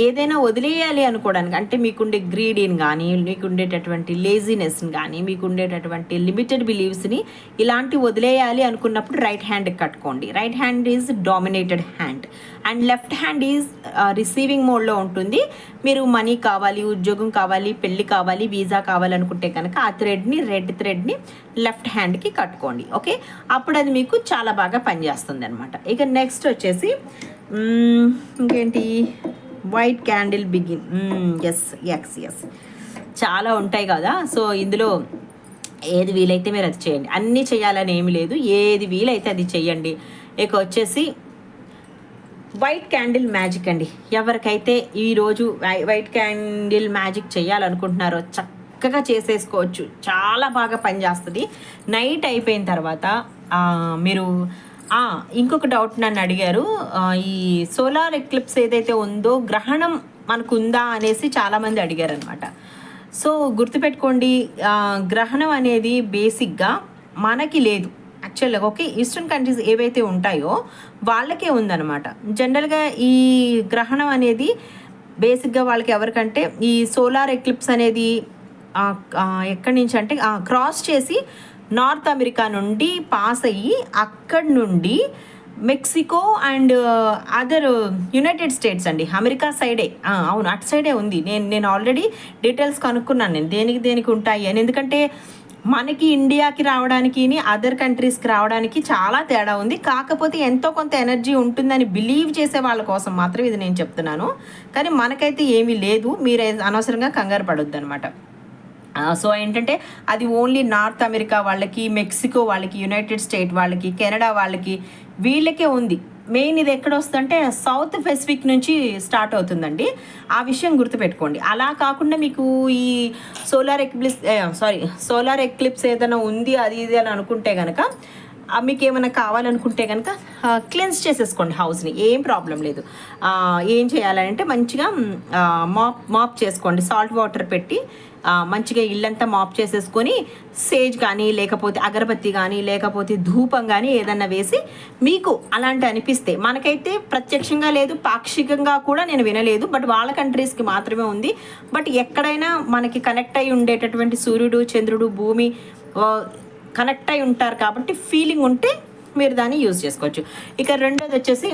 ఏదైనా వదిలేయాలి అనుకోవడానికి, అంటే మీకుండే గ్రీడీని కానీ, మీకుండేటటువంటి లేజినెస్ని కానీ, మీకుండేటటువంటి లిమిటెడ్ బిలీవ్స్ని ఇలాంటి వదిలేయాలి అనుకున్నప్పుడు రైట్ హ్యాండ్కి కట్టుకోండి. Right hand is dominated hand and left hand is receiving మోడ్లో ఉంటుంది. మీరు మనీ కావాలి, ఉద్యోగం కావాలి, పెళ్ళి కావాలి, వీసా కావాలనుకుంటే కనుక ఆ రెడ్ థ్రెడ్ని లెఫ్ట్ హ్యాండ్కి కట్టుకోండి. ఓకే, అప్పుడు అది మీకు చాలా బాగా పనిచేస్తుంది అనమాట. ఇక నెక్స్ట్ వచ్చేసి ఇంకేంటి, వైట్ క్యాండిల్ బిగిన్. ఎస్ చాలా ఉంటాయి కదా. సో ఇందులో ఏది వీలైతే మీరు అది చేయండి. అన్నీ చేయాలని ఏమి లేదు, ఏది వీలైతే అది చెయ్యండి. ఇక వచ్చేసి వైట్ క్యాండిల్ మ్యాజిక్ అండి. ఎవరికైతే ఈరోజు వైట్ క్యాండిల్ మ్యాజిక్ చేయాలనుకుంటున్నారో చక్కగా చేసేసుకోవచ్చు, చాలా బాగా పనిచేస్తుంది. నైట్ అయిపోయిన తర్వాత మీరు ఇంకొక డౌట్ నన్ను అడిగారు, ఈ సోలార్ ఎక్లిప్స్ ఏదైతే ఉందో గ్రహణం మనకుందా అనేసి చాలామంది అడిగారు అనమాట. సో గుర్తుపెట్టుకోండి, గ్రహణం అనేది బేసిక్గా మనకి లేదు. యాక్చువల్గా. ఓకే, ఈస్టర్న్ కంట్రీస్ ఏవైతే ఉంటాయో వాళ్ళకే ఉందన్నమాట. జనరల్గా ఈ గ్రహణం అనేది బేసిక్గా వాళ్ళకి ఎవరికంటే ఈ సోలార్ ఎక్లిప్స్ అనేది ఎక్కడి నుంచి అంటే క్రాస్ చేసి నార్త్ అమెరికా నుండి పాస్ అయ్యి అక్కడి నుండి Mexico and other United states అండి, అమెరికా సైడే. అవును, అటు సైడే ఉంది. నేను ఆల్రెడీ డీటెయిల్స్ కనుక్కున్నాను నేను దేనికి ఉంటాయి అని. ఎందుకంటే మనకి ఇండియాకి రావడానికి అదర్ కంట్రీస్కి రావడానికి చాలా తేడా ఉంది. కాకపోతే ఎంతో కొంత ఎనర్జీ ఉంటుందని బిలీవ్ చేసే వాళ్ళ కోసం మాత్రం ఇది నేను చెప్తున్నాను. కానీ మనకైతే ఏమీ లేదు, మీరు అనవసరంగా కంగారు పడొద్దు అనమాట. సో ఏంటంటే అది ఓన్లీ నార్త్ అమెరికా వాళ్ళకి, మెక్సికో వాళ్ళకి, యునైటెడ్ స్టేట్ వాళ్ళకి, కెనడా వాళ్ళకి, వీళ్ళకే ఉంది. మెయిన్ ఇది ఎక్కడ వస్తుందంటే సౌత్ పెసిఫిక్ నుంచి స్టార్ట్ అవుతుందండి. ఆ విషయం గుర్తుపెట్టుకోండి. అలా కాకుండా మీకు ఈ సోలార్ ఎక్లిప్స్ ఏదైనా ఉంది అది ఇది అని అనుకుంటే కనుక, మీకు ఏమైనా కావాలనుకుంటే కనుక క్లెన్స్ చేసేసుకోండి హౌస్ని, ఏం ప్రాబ్లం లేదు. ఏం చేయాలంటే మంచిగా మాప్ చేసుకోండి, సాల్ట్ వాటర్ పెట్టి మంచిగా ఇల్లంతా మాప్ చేసేసుకొని సేజ్ కానీ లేకపోతే అగరబత్తి కానీ లేకపోతే ధూపం కానీ ఏదన్నా వేసి, మీకు అలాంటి అనిపిస్తే, మనకైతే ప్రత్యక్షంగా లేదు, పాక్షికంగా కూడా నేను వినలేదు, బట్ వాళ్ళ కంట్రీస్కి మాత్రమే ఉంది. బట్ ఎక్కడైనా మనకి కనెక్ట్ అయి ఉండేటటువంటి సూర్యుడు, చంద్రుడు, భూమి కనెక్ట్ అయి ఉంటారు కాబట్టి ఫీలింగ్ ఉంటే మీరు దాన్ని యూజ్ చేసుకోవచ్చు. ఇక రెండోది వచ్చేసి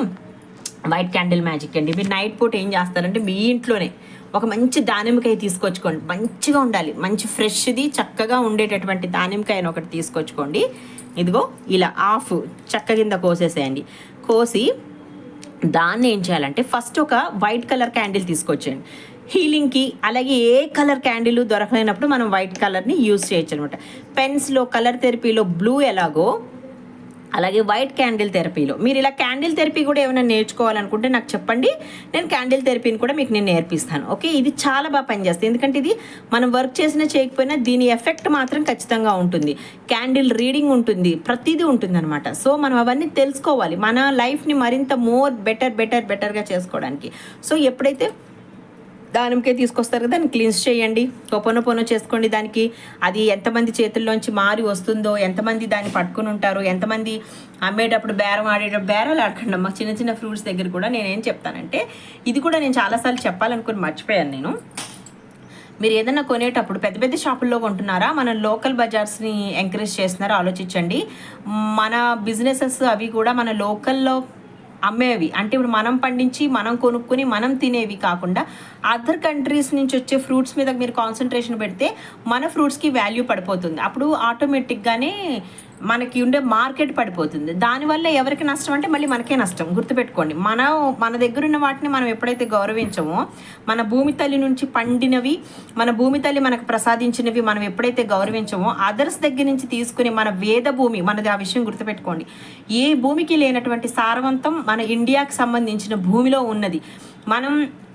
వైట్ క్యాండిల్ మ్యాజిక్ అండి. మీరు నైట్ పూట ఏం చేస్తారంటే మీ ఇంట్లోనే ఒక మంచి దానిమ్మకాయ తీసుకొచ్చుకోండి, మంచిగా ఉండాలి, మంచి ఫ్రెష్ది చక్కగా ఉండేటటువంటి దానిమ్మకాయను ఒకటి తీసుకొచ్చుకోండి. ఇదిగో ఇలా ఆఫ్ చెక్క కింద కోసేసేయండి. కోసి దాన్ని ఏం చేయాలంటే ఫస్ట్ ఒక వైట్ కలర్ క్యాండిల్ తీసుకొచ్చేయండి హీలింగ్కి. అలాగే ఏ కలర్ క్యాండిల్ దొరకలేనప్పుడు మనం వైట్ కలర్ని యూజ్ చేయొచ్చు అనమాట. పెన్స్లో కలర్ థెరపీలో బ్లూ ఎలాగో అలాగే వైట్ క్యాండిల్ థెరపీలో మీరు ఇలా క్యాండిల్ థెరపీ కూడా ఏమైనా నేర్చుకోవాలనుకుంటే నాకు చెప్పండి, నేను క్యాండిల్ థెరపీని కూడా మీకు నేను నేర్పిస్తాను. ఓకే, ఇది చాలా బాగా పనిచేస్తుంది. ఎందుకంటే ఇది మనం వర్క్ చేసినా చేయకపోయినా దీని ఎఫెక్ట్ మాత్రం ఖచ్చితంగా ఉంటుంది. క్యాండిల్ రీడింగ్ ఉంటుంది, ప్రతిదీ ఉంటుంది అనమాట. సో మనం అవన్నీ తెలుసుకోవాలి మన లైఫ్ని మరింత మోర్ బెటర్గా చేసుకోవడానికి. సో ఎప్పుడైతే దానికే తీసుకొస్తారు కదా, దాన్ని క్లీన్స్ చేయండి, పొన చేసుకోండి. దానికి అది ఎంతమంది చేతుల్లోంచి మారి వస్తుందో, ఎంతమంది దాన్ని పట్టుకుని ఉంటారో, ఎంతమంది అమ్మేటప్పుడు బేరాలు ఆడకండి అమ్మ. చిన్న ఫ్రూట్స్ దగ్గర కూడా నేనేం చెప్తానంటే, ఇది కూడా నేను చాలాసార్లు చెప్పాలనుకుని మర్చిపోయాను నేను. మీరు ఏదైనా కొనేటప్పుడు పెద్ద షాపుల్లో కొంటున్నారా, మన లోకల్ బజార్స్ని ఎంకరేజ్ చేస్తున్నారా ఆలోచించండి. మన బిజినెసెస్ అవి కూడా మన లోకల్లో అమ్మేవి, అంటే ఇప్పుడు మనం పండించి మనం కొనుక్కొని మనం తినేవి కాకుండా అదర్ కంట్రీస్ నుంచి వచ్చే ఫ్రూట్స్ మీద మీరు కాన్సన్ట్రేషన్ పెడితే మన ఫ్రూట్స్కి వాల్యూ పడిపోతుంది. అప్పుడు ఆటోమేటిక్గానే మనకి ఉండే మార్కెట్ పడిపోతుంది. దానివల్ల ఎవరికి నష్టం అంటే మళ్ళీ మనకే నష్టం. గుర్తుపెట్టుకోండి, మన దగ్గర ఉన్న వాటిని మనం ఎప్పుడైతే గౌరవించమో, మన భూమి తల్లి నుంచి పండినవి, మన భూమి తల్లి మనకు ప్రసాదించినవి మనం ఎప్పుడైతే గౌరవించమో, అదర్స్ దగ్గర నుంచి తీసుకుని మన వేద భూమి మనది. ఆ విషయం గుర్తుపెట్టుకోండి, ఏ భూమికి లేనటువంటి సారవంతం మన ఇండియాకి సంబంధించిన భూమిలో ఉన్నది.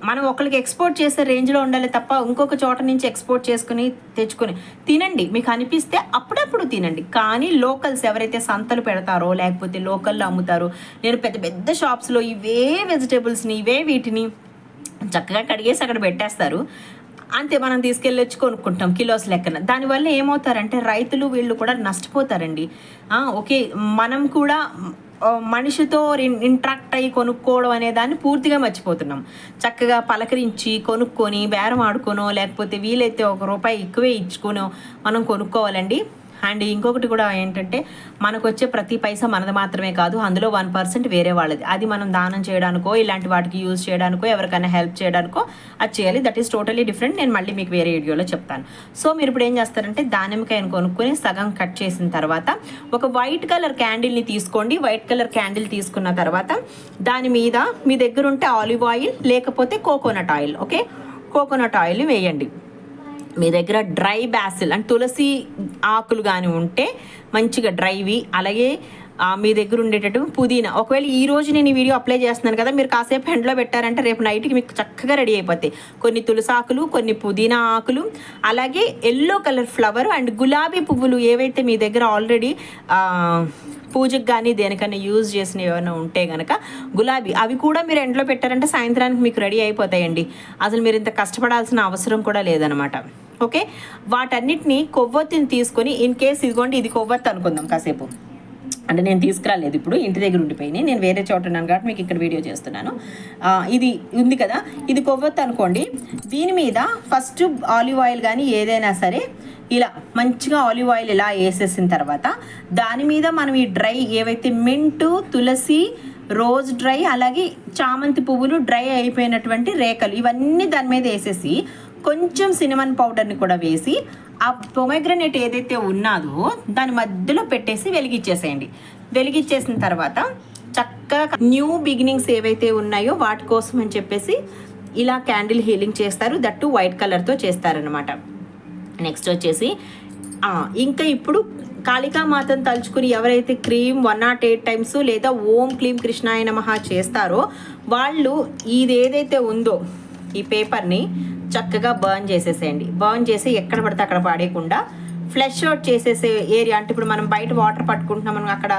మనం ఒకరికి ఎక్స్పోర్ట్ చేసే రేంజ్లో ఉండాలి తప్ప ఇంకొక చోట నుంచి ఎక్స్పోర్ట్ చేసుకుని తెచ్చుకొని తినండి. మీకు అనిపిస్తే అప్పుడప్పుడు తినండి, కానీ లోకల్స్ ఎవరైతే సంతలు పెడతారో లేకపోతే లోకల్లో అమ్ముతారో, నేను పెద్ద షాప్స్లో ఇవే వెజిటేబుల్స్ని ఇవే వీటిని చక్కగా కడిగేసి అక్కడ పెట్టేస్తారు. అంతే, మనం తీసుకెళ్ళొచ్చి కొనుక్కుంటాం కిలోస్ లెక్కన. దానివల్ల ఏమవుతారంటే రైతులు వీళ్ళు కూడా నష్టపోతారండి. ఓకే, మనం కూడా మనిషితో ఇంట్రాక్ట్ అయ్యి కొనుక్కోవడం అనే దాన్ని పూర్తిగా మర్చిపోతున్నాం. చక్కగా పలకరించి కొనుక్కొని బేరం ఆడుకోనో లేకపోతే వీలైతే ₹1 ఎక్కువే ఇచ్చుకోనో మనం కొనుక్కోవాలండి. అండ్ ఇంకొకటి కూడా ఏంటంటే, మనకు వచ్చే ప్రతి పైసా మనది మాత్రమే కాదు, అందులో 1% వేరే వాళ్ళది. అది మనం దానం చేయడానికో ఇలాంటి వాటికి యూజ్ చేయడానికో ఎవరికైనా హెల్ప్ చేయడానికో అది చేయాలి. That is totally different. నేను మళ్ళీ మీకు వేరే వీడియోలో చెప్తాను. సో మీరు ఇప్పుడు ఏం చేస్తారంటే, దానిమ్మకాయను కొనుక్కొని సగం కట్ చేసిన తర్వాత ఒక వైట్ కలర్ క్యాండిల్ని తీసుకోండి. వైట్ కలర్ క్యాండిల్ తీసుకున్న తర్వాత దాని మీద మీ దగ్గర ఉంటే ఆలివ్ ఆయిల్ లేకపోతే coconut oil, okay, coconut oil వేయండి. మీ దగ్గర డ్రై బ్యాసిల్ అంటే తులసి ఆకులు కానీ ఉంటే మంచిగా డ్రైవి, అలాగే మీ దగ్గర ఉండేటట్టు పుదీనా. ఒకవేళ ఈ రోజు నేను ఈ వీడియో అప్లై చేస్తున్నాను కదా, మీరు కాసేపు ఎండలో పెట్టారంటే రేపు నైట్కి మీకు చక్కగా రెడీ అయిపోతాయి. కొన్ని తులసి ఆకులు, కొన్ని పుదీనా ఆకులు, అలాగే ఎల్లో కలర్ ఫ్లవర్ అండ్ గులాబీ పువ్వులు ఏవైతే మీ దగ్గర ఆల్రెడీ పూజకు కానీ దేనికైనా యూజ్ చేసిన ఏమైనా ఉంటే కనుక గులాబీ, అవి కూడా మీరు ఎండలో పెట్టారంటే సాయంత్రానికి మీకు రెడీ అయిపోతాయండి. అసలు మీరు ఇంత కష్టపడాల్సిన అవసరం కూడా లేదనమాట. ఓకే, వాటన్నిటిని కొవ్వొత్తిని తీసుకొని, ఇన్ కేస్ ఇదిగోండి ఇది కొవ్వొత్తి అనుకుందాం, కాసేపు అంటే నేను తీసుకురాలేదు, ఇప్పుడు ఇంటి దగ్గర ఉండిపోయినాయి, నేను వేరే చోట ఉన్నాను కాబట్టి మీకు ఇక్కడ వీడియో చేస్తున్నాను. ఇది ఉంది కదా, ఇది కొవ్వొత్తు అనుకోండి. దీని మీద ఫస్ట్ ఆలివ్ ఆయిల్ కానీ ఏదైనా సరే ఇలా మంచిగా ఆలివ్ ఆయిల్ ఇలా వేసేసిన తర్వాత దాని మీద మనం ఈ డ్రై ఏవైతే మింటు, తులసి, రోజ్ డ్రై, అలాగే చామంతి పువ్వులు డ్రై అయిపోయినటువంటి రేఖలు ఇవన్నీ దాని మీద వేసేసి కొంచెం సినమన్ పౌడర్ని కూడా వేసి ఆ పొమెగ్రనేట్ ఏదైతే ఉన్నాదో దాని మధ్యలో పెట్టేసి వెలిగించేసేయండి. వెలిగించేసిన తర్వాత చక్కగా న్యూ బిగినింగ్స్ ఏవైతే ఉన్నాయో వాటి కోసం అని చెప్పేసి ఇలా క్యాండిల్ హీలింగ్ చేస్తారు. దట్టు వైట్ కలర్తో చేస్తారనమాట. నెక్స్ట్ వచ్చేసి ఇంకా ఇప్పుడు కాళికామాతను తలుచుకుని ఎవరైతే క్రీమ్ 108 టైమ్స్ లేదా ఓం క్లీం కృష్ణాయ నమః చేస్తారో వాళ్ళు ఇది ఏదైతే ఉందో ఈ పేపర్ని చక్కగా బర్న్ చేసేసేయండి. బర్న్ చేసి ఎక్కడ పడితే అక్కడ పడేయకుండా ఫ్లష్ అవుట్ చేసేసే ఏరియా, అంటే ఇప్పుడు మనం బయట వాటర్ పట్టుకుంటున్నాం మనం అక్కడ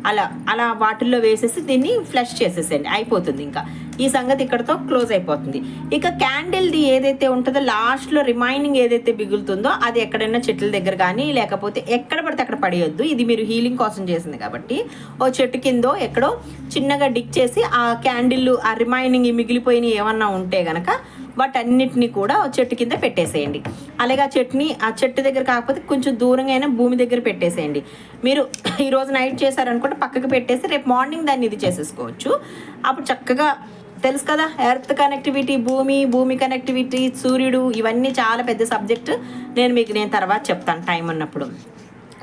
అలా అలా వాటిల్లో వేసేసి దీన్ని ఫ్లష్ చేసేసేయండి, అయిపోతుంది. ఇంకా ఈ సంగతి ఇక్కడతో క్లోజ్ అయిపోతుంది. ఇక క్యాండిల్ది ఏదైతే ఉంటుందో లాస్ట్లో రిమైనింగ్ ఏదైతే మిగులుతుందో అది ఎక్కడైనా చెట్ల దగ్గర కానీ లేకపోతే ఎక్కడ పడితే అక్కడ పడేయొద్దు. ఇది మీరు హీలింగ్ కోసం చేసింది కాబట్టి ఓ చెట్టు కిందో ఎక్కడో చిన్నగా డిక్ చేసి ఆ క్యాండిల్ ఆ రిమైనింగ్ మిగిలిపోయినవి ఏమన్నా ఉంటే గనక వాటన్నిటిని కూడా చెట్టు కింద పెట్టేసేయండి. అలాగే ఆ చెట్టు దగ్గర కాకపోతే కొంచెం దూరంగా అయినా భూమి దగ్గర పెట్టేసేయండి. మీరు ఈరోజు నైట్ చేశారనుకుంటే పక్కకు పెట్టేసి రేపు మార్నింగ్ దాన్ని ఇది చేసేసుకోవచ్చు. అప్పుడు చక్కగా తెలుసు కదా, ఎర్త్ కనెక్టివిటీ, భూమి కనెక్టివిటీ, సూర్యుడు, ఇవన్నీ చాలా పెద్ద సబ్జెక్ట్. నేను తర్వాత చెప్తాను టైం ఉన్నప్పుడు.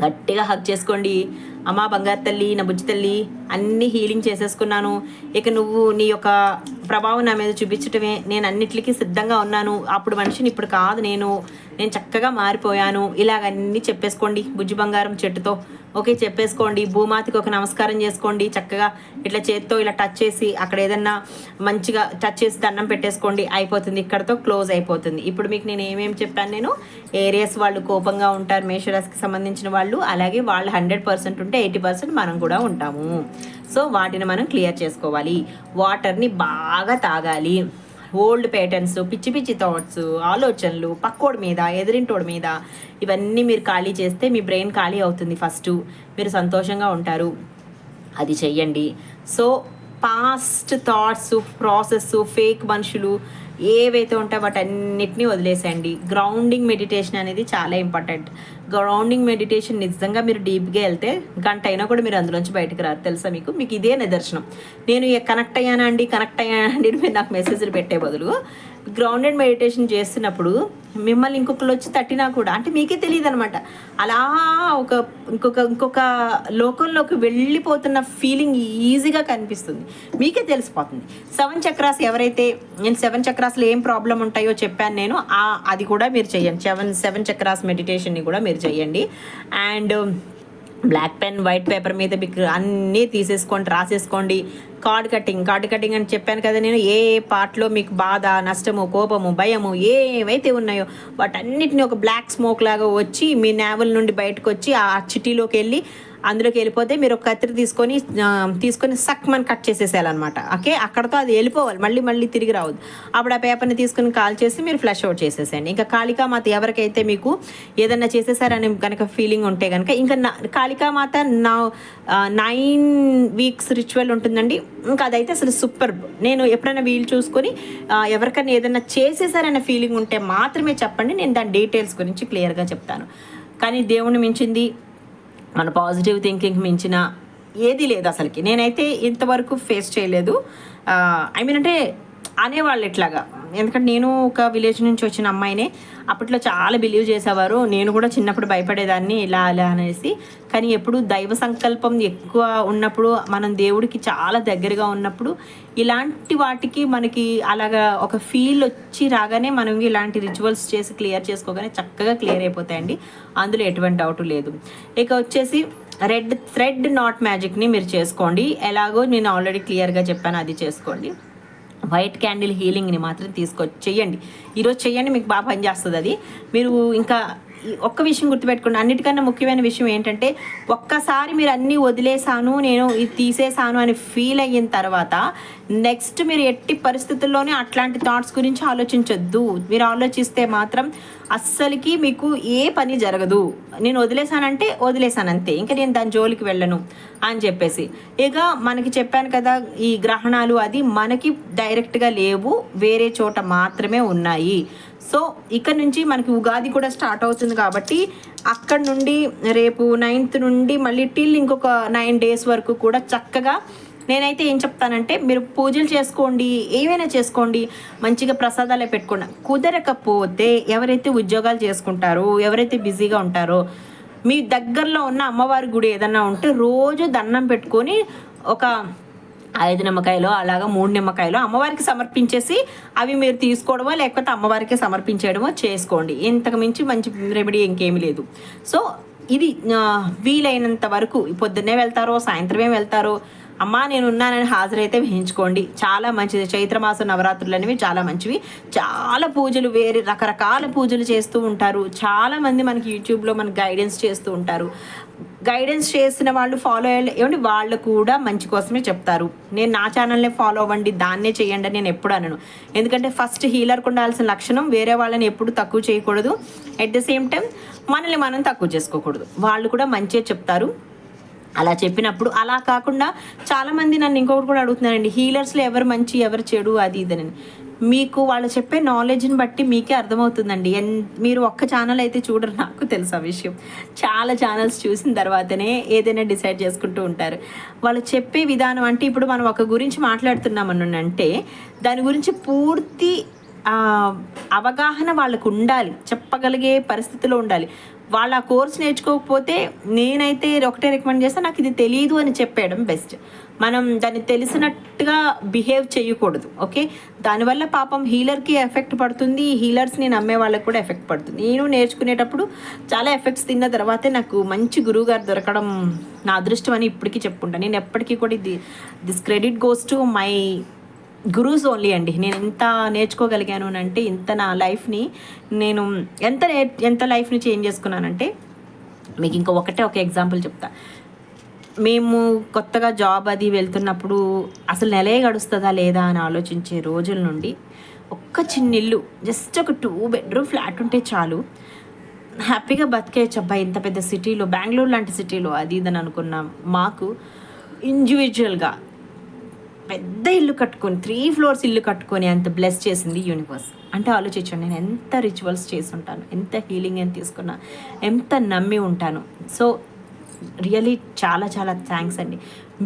గట్టిగా హగ్ చేసుకోండి. అమ్మా బంగారు తల్లి, నా బుజ్జి తల్లి, అన్నీ హీలింగ్ చేసేసుకున్నాను. ఇక నువ్వు నీ యొక్క ప్రభావం నా మీద చూపించటమే, నేను అన్నిటికీ సిద్ధంగా ఉన్నాను. అప్పుడు మనిషిని ఇప్పుడు కాదు, నేను చక్కగా మారిపోయాను. ఇలాగన్నీ చెప్పేసుకోండి బుజ్జి బంగారం చెట్టుతో. ఓకే, చెప్పేసుకోండి. భూమాతకి ఒక నమస్కారం చేసుకోండి. చక్కగా ఇట్లా చేత్తో ఇలా టచ్ చేసి అక్కడ ఏదన్నా మంచిగా టచ్ చేసి దండం పెట్టేసుకోండి, అయిపోతుంది. ఇక్కడతో క్లోజ్ అయిపోతుంది. ఇప్పుడు మీకు నేను ఏమేమి చెప్పాను, నేను ఏరియాస్ వాళ్ళు కోపంగా ఉంటారు మేషరాశికి సంబంధించిన వాళ్ళు, అలాగే వాళ్ళు 100% ఉంటే 80% మనం కూడా ఉంటాము. సో వాటిని మనం క్లియర్ చేసుకోవాలి. వాటర్ని బాగా తాగాలి. ఓల్డ్ ప్యాటర్న్స్, పిచ్చి పిచ్చి థాట్స్, ఆలోచనలు, పక్కోడి మీద, ఎదిరింటోడి మీద, ఇవన్నీ మీరు ఖాళీ చేస్తే మీ బ్రెయిన్ ఖాళీ అవుతుంది. ఫస్ట్ మీరు సంతోషంగా ఉంటారు. అది చెయ్యండి. So past thoughts, process, fake మనుషులు ఏవైతే ఉంటాయో వాటన్నిటినీ వదిలేసేయండి. గ్రౌండింగ్ మెడిటేషన్ అనేది చాలా ఇంపార్టెంట్. గ్రౌండింగ్ మెడిటేషన్ నిజంగా మీరు డీప్గా వెళ్తే గంట అయినా కూడా మీరు అందులోంచి బయటకు రారు. తెలుసా మీకు ఇదే నిదర్శనం. నేను కనెక్ట్ అయ్యానండి మీరు నాకు మెసేజ్లు పెట్టే బదులు గ్రౌండెడ్ మెడిటేషన్ చేస్తున్నప్పుడు మిమ్మల్ని ఇంకొకరు వచ్చి తట్టినా కూడా అంటే మీకే తెలియదు అనమాట. అలా ఇంకొక లోకంలోకి వెళ్ళిపోతున్న ఫీలింగ్ ఈజీగా కనిపిస్తుంది, మీకే తెలిసిపోతుంది. 7 చక్రాస్ ఎవరైతే, నేను 7 చక్రాస్లో ఏం ప్రాబ్లం ఉంటాయో చెప్పాను నేను, అది కూడా మీరు చేయండి. 7 చక్రాస్ మెడిటేషన్ని కూడా మీరు చేయండి. And black pen, white paper మీద మీకు అన్నీ తీసేసుకోండి, రాసేసుకోండి. కార్డ్ కటింగ్ అని చెప్పాను కదా నేను. ఏ పార్ట్లో మీకు బాధ, నష్టము, కోపము, భయము ఏవైతే ఉన్నాయో వాటన్నిటిని ఒక బ్లాక్ స్మోక్ లాగా వచ్చి మీ నావల్ నుండి బయటకు వచ్చి ఆ చిట్టీలోకి వెళ్ళి అందులోకి వెళ్ళిపోతే మీరు ఒక కత్తిరి తీసుకొని సక్మని కట్ చేసేసేయాలన్నమాట. ఓకే, అక్కడతో అది వెళ్ళిపోవాలి, మళ్ళీ తిరిగి రావద్దు. అప్పుడు ఆ పేపర్ని తీసుకుని కాల్ చేసి మీరు ఫ్లష్ అవుట్ చేసేసేయండి. ఇంకా కాళికామాత ఎవరికైతే మీకు ఏదన్నా చేసేసారని కనుక ఫీలింగ్ ఉంటే కనుక ఇంకా కాళికామాత 9 వీక్స్ రిచువల్ ఉంటుందండి. ఇంకా అదైతే అసలు సూపర్. నేను ఎప్పుడైనా వీలు చూసుకొని ఎవరికైనా ఏదైనా చేసేసారనే ఫీలింగ్ ఉంటే మాత్రమే చెప్పండి, నేను దాని డీటెయిల్స్ గురించి క్లియర్గా చెప్తాను. కానీ దేవుణ్ణి మించింది, మన పాజిటివ్ థింకింగ్ మించిన ఏది లేదు అసలుకి. నేనైతే ఇంతవరకు ఫేస్ చేయలేదు. అంటే అనేవాళ్ళు ఇట్లాగా, ఎందుకంటే నేను ఒక విలేజ్ నుంచి వచ్చిన అమ్మాయినే. అప్పట్లో చాలా బిలీవ్ చేసేవారు. నేను కూడా చిన్నప్పుడు భయపడేదాన్ని ఇలా అనేసి. కానీ ఎప్పుడు దైవ సంకల్పం ఎక్కువ ఉన్నప్పుడు, మనం దేవుడికి చాలా దగ్గరగా ఉన్నప్పుడు ఇలాంటి వాటికి మనకి అలాగా ఒక ఫీల్ వచ్చి రాగానే మనం ఇలాంటి రిచువల్స్ చేసి క్లియర్ చేసుకోగానే చక్కగా క్లియర్ అయిపోతాయండి. అందులో ఎటువంటి డౌట్ లేదు. ఇక వచ్చేసి రెడ్ థ్రెడ్ నాట్ మ్యాజిక్ని మీరు చేసుకోండి. ఎలాగో నేను ఆల్రెడీ క్లియర్గా చెప్పాను, అది చేసుకోండి. వైట్ క్యాండిల్ హీలింగ్ని మాత్రం చెయ్యండి. ఈరోజు చెయ్యండి, మీకు బాగా పనిచేస్తుంది అది. మీరు ఇంకా ఒక్క విషయం గుర్తుపెట్టుకోండి, అన్నిటికన్నా ముఖ్యమైన విషయం ఏంటంటే ఒక్కసారి మీరు అన్నీ వదిలేసాను, నేను ఇది తీసేసాను అని ఫీల్ అయిన తర్వాత నెక్స్ట్ మీరు ఎట్టి పరిస్థితుల్లోనే అట్లాంటి థాట్స్ గురించి ఆలోచించొద్దు. మీరు ఆలోచిస్తే మాత్రం అస్సలకి మీకు ఏ పని జరగదు. నేను వదిలేసానంటే వదిలేసాను అంతే, ఇంకా నేను దాని జోలికి వెళ్ళను అని చెప్పేసి. ఇక మనకి చెప్పాను కదా, ఈ గ్రహణాలు అది మనకి డైరెక్ట్గా లేవు, వేరే చోట మాత్రమే ఉన్నాయి. సో ఇక్కడ నుంచి మనకి ఉగాది కూడా స్టార్ట్ అవుతుంది కాబట్టి అక్కడ నుండి రేపు 9th నుండి మళ్ళీ టిల్ ఇంకొక 9 days వరకు కూడా చక్కగా నేనైతే ఏం చెప్తానంటే మీరు పూజలు చేసుకోండి, ఏమైనా చేసుకోండి, మంచిగా ప్రసాదాలే పెట్టుకోండి. కుదరకపోతే ఎవరైతే ఉద్యోగాలు చేసుకుంటారో, ఎవరైతే బిజీగా ఉంటారో, మీ దగ్గరలో ఉన్న అమ్మవారి గుడి ఏదన్నా ఉంటే రోజు దండం పెట్టుకొని ఒక 5 నిమ్మకాయలు అలాగా 3 నిమ్మకాయలు అమ్మవారికి సమర్పించేసి అవి మీరు తీసుకోవడమో లేకపోతే అమ్మవారికి సమర్పించేయడమో చేసుకోండి. ఇంతకు మించి మంచి రెమెడీ ఇంకేమీ లేదు. సో ఇది వీలైనంత వరకు పొద్దున్నే వెళ్తారో సాయంత్రమే వెళ్తారో అమ్మా నేను ఉన్నానని హాజరైతే వేయించుకోండి, చాలా మంచిది. చైత్రమాస నవరాత్రులు అనేవి చాలా మంచివి. చాలా పూజలు, వేరే రకరకాల పూజలు చేస్తూ ఉంటారు. చాలామంది మనకి యూట్యూబ్లో మనకి గైడెన్స్ చేస్తూ ఉంటారు. గైడెన్స్ చేసిన వాళ్ళు ఫాలో అయ్యండి, వాళ్ళు కూడా మంచి కోసమే చెప్తారు. నేను నా ఛానల్నే ఫాలో అవ్వండి, దాన్నే చేయండి నేను ఎప్పుడు అనను. ఎందుకంటే ఫస్ట్ హీలర్కి ఉండాల్సిన లక్షణం వేరే వాళ్ళని ఎప్పుడు తక్కువ చేయకూడదు, అట్ ద సేమ్ టైం మనల్ని మనం తక్కువ చేసుకోకూడదు. వాళ్ళు కూడా మంచిగా చెప్తారు. అలా చెప్పినప్పుడు అలా కాకుండా చాలామంది నన్ను ఇంకొకటి కూడా అడుగుతున్నారండి, హీలర్స్లో ఎవరు మంచి ఎవరు చెడు అది ఇదని. మీకు వాళ్ళు చెప్పే నాలెడ్జ్ని బట్టి మీకే అర్థమవుతుందండి. మీరు ఒక్క ఛానల్ అయితే చూడరు, నాకు తెలుసు ఆ విషయం. చాలా ఛానల్స్ చూసిన తర్వాతనే ఏదైనా డిసైడ్ చేసుకుంటూ ఉంటారు. వాళ్ళు చెప్పే విధానం అంటే ఇప్పుడు మనం ఒక గురించి మాట్లాడుతున్నామని అంటే దాని గురించి పూర్తి అవగాహన వాళ్ళకు ఉండాలి, చెప్పగలిగే పరిస్థితిలో ఉండాలి. వాళ్ళు ఆ కోర్స్ నేర్చుకోకపోతే నేనైతే ఒకటే రికమెండ్ చేస్తాను, నాకు ఇది తెలియదు అని చెప్పేయడం బెస్ట్. మనం దాన్ని తెలిసినట్టుగా బిహేవ్ చేయకూడదు. ఓకే, దానివల్ల పాపం హీలర్కి ఎఫెక్ట్ పడుతుంది, హీలర్స్ని నమ్మే వాళ్ళకి కూడా ఎఫెక్ట్ పడుతుంది. నేను నేర్చుకునేటప్పుడు చాలా ఎఫెక్ట్స్ తిన్న తర్వాతే నాకు మంచి గురువు గారు దొరకడం నా అదృష్టం అని ఇప్పటికీ చెప్పుకుంటాను. నేను ఎప్పటికీ కూడా this credit goes to my gurus only అండి. నేను ఎంత నేర్చుకోగలిగాను అంటే ఇంత నా లైఫ్ని నేను ఎంత లైఫ్ని చేంజ్ చేసుకున్నానంటే మీకు ఇంకా ఒక ఎగ్జాంపుల్ చెప్తా. మేము కొత్తగా జాబ్ అది వెళ్తున్నప్పుడు అసలు నెలే గడుస్తుందా లేదా అని ఆలోచించే రోజుల నుండి ఒక్క చిన్న ఇల్లు, జస్ట్ ఒక 2 bedroom ఫ్లాట్ ఉంటే చాలు, హ్యాపీగా బతికేయచ్చు. అబ్బాయి ఇంత పెద్ద సిటీలో, బెంగళూరు లాంటి సిటీలో అది ఇదని అనుకున్నాం. మాకు ఇండివిజువల్గా పెద్ద ఇల్లు కట్టుకొని 3 floors ఇల్లు కట్టుకొని అంత బ్లెస్ చేసింది యూనివర్స్. అంటే ఆలోచించండి, నేను ఎంత రిచువల్స్ చేసి ఉంటాను, ఎంత హీలింగ్ అని తీసుకున్నా, ఎంత నమ్మి ఉంటాను. సో రియలీ చాలా చాలా థ్యాంక్స్ అండి.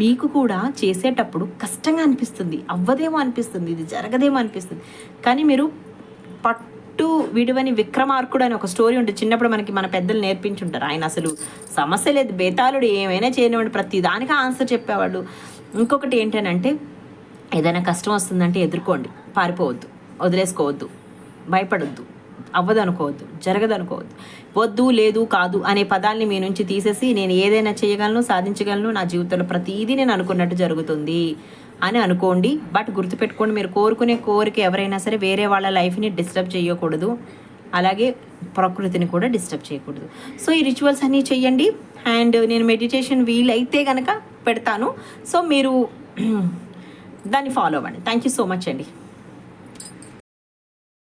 మీకు కూడా చేసేటప్పుడు కష్టంగా అనిపిస్తుంది, అవ్వదేమో అనిపిస్తుంది, ఇది జరగదేమో అనిపిస్తుంది, కానీ మీరు పట్టు విడువని విక్రమార్కుడు అని ఒక స్టోరీ ఉంటుంది. చిన్నప్పుడు మనకి మన పెద్దలు నేర్పించుంటారు. ఆయన అసలు సమస్య లేదు, బేతాళుడు ఏమైనా చేయనివాడు, ప్రతి దానికి ఆన్సర్ చెప్పేవాడు. ఇంకొకటి ఏంటంటే ఏదైనా కష్టం వస్తుందంటే ఎదుర్కోండి, పారిపోవద్దు, వదిలేసుకోవద్దు, భయపడొద్దు, అవ్వదు అనుకోవద్దు, జరగదు అనుకోవద్దు. వద్దు, లేదు, కాదు అనే పదాలని మీ నుంచి తీసేసి నేను ఏదైనా చేయగలను, సాధించగలను, నా జీవితంలో ప్రతిదీ నేను అనుకున్నట్టు జరుగుతుంది అని అనుకోండి. బట్ గుర్తుపెట్టుకోండి, మీరు కోరుకునే కోరిక ఎవరైనా సరే వేరే వాళ్ళ లైఫ్ని డిస్టర్బ్ చేయకూడదు, అలాగే ప్రకృతిని కూడా డిస్టర్బ్ చేయకూడదు. సో ఈ రిచువల్స్ అన్నీ చెయ్యండి. అండ్ నేను మెడిటేషన్ వీలైతే కనుక పెడతాను, సో మీరు దాన్ని ఫాలో అవ్వండి. థ్యాంక్ యూ సో మచ్ అండి.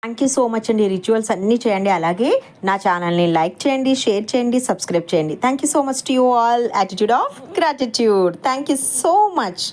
థ్యాంక్ యూ సో మచ్ అండి. రిచువల్స్ అన్నీ చేయండి, అలాగే నా ఛానల్ని లైక్ చేయండి, షేర్ చేయండి, సబ్స్క్రైబ్ చేయండి. Thank you so much to you all. Attitude of gratitude. Thank you so much.